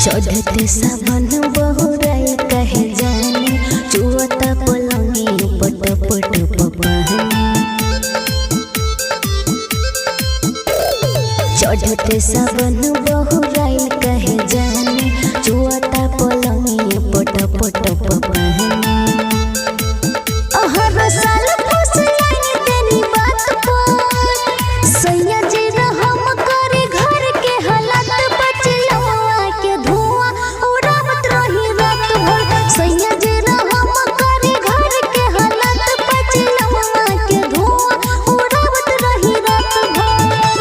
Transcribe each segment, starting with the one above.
चढ़ते सावन बहुराई कहे जाने चुअता पलंगी पट पट पपानी। चढ़ते सावन बहुराई कहे जाने चुअता पलंगी पट पट पपानी। हर साल खुश लाइन तेरी बात पर सैया जी रहम करे घर के हालात बचलवा के धुआं उड़ावत रही रात भर। सैया जी रहम करे घर के हालात बचलवा के धुआं उड़ावत रही रात भर।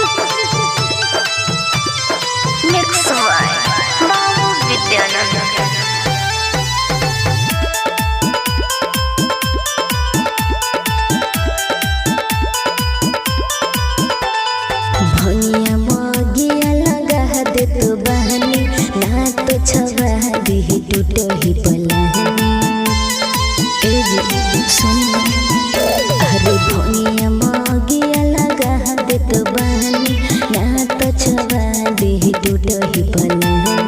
मिक्स बाय बाबू विद्यानंद। भैया मगिया लगा दे तो बहनी ना तो छवा दी टूट ही पलानी। ए जी सुन अरे भैया मगिया लगा दे तो बहनी ना तो छवा दी टूट ही पलानी।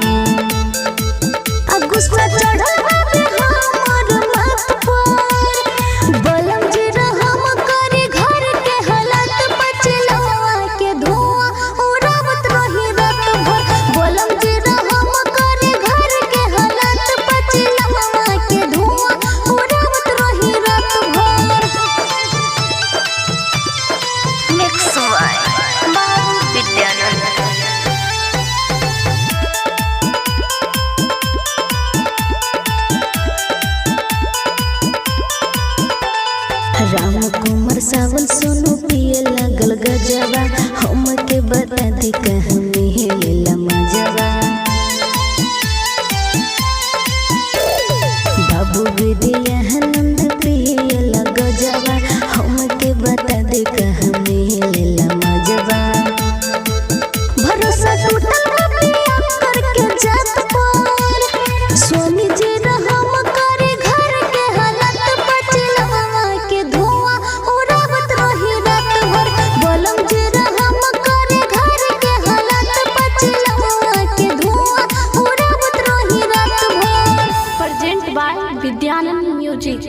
गुस्सा चढ़ल बाबे हमर माथ पर बलम जी रहम करे घर के हालात बचलवा के धुआं उड़ावत रही रात भर। बलम जी रहम करे घर के हालात बचलवा के धुआं उड़ावत रही रात भर। मिक्स बाय बाबू विद्यानंद। राम कुमार सावल सोनू पिए लगल गजवा हम के बता दे कहाँ मिलेला मजवा। बाबू विद्यानंद पिए लग गजवा हम के बता दे कहाँ मिलेला मजवा। भरोसा टूटल पिया करके जात पर स्वामी जी रहम करे घर के हालात बचलवा के धुआं उड़ावत रही रात भर। बलम जी रहम करे घर के हालात बचलवा के धुआं उड़ावत रही रात भर। Present by Vidyanand music.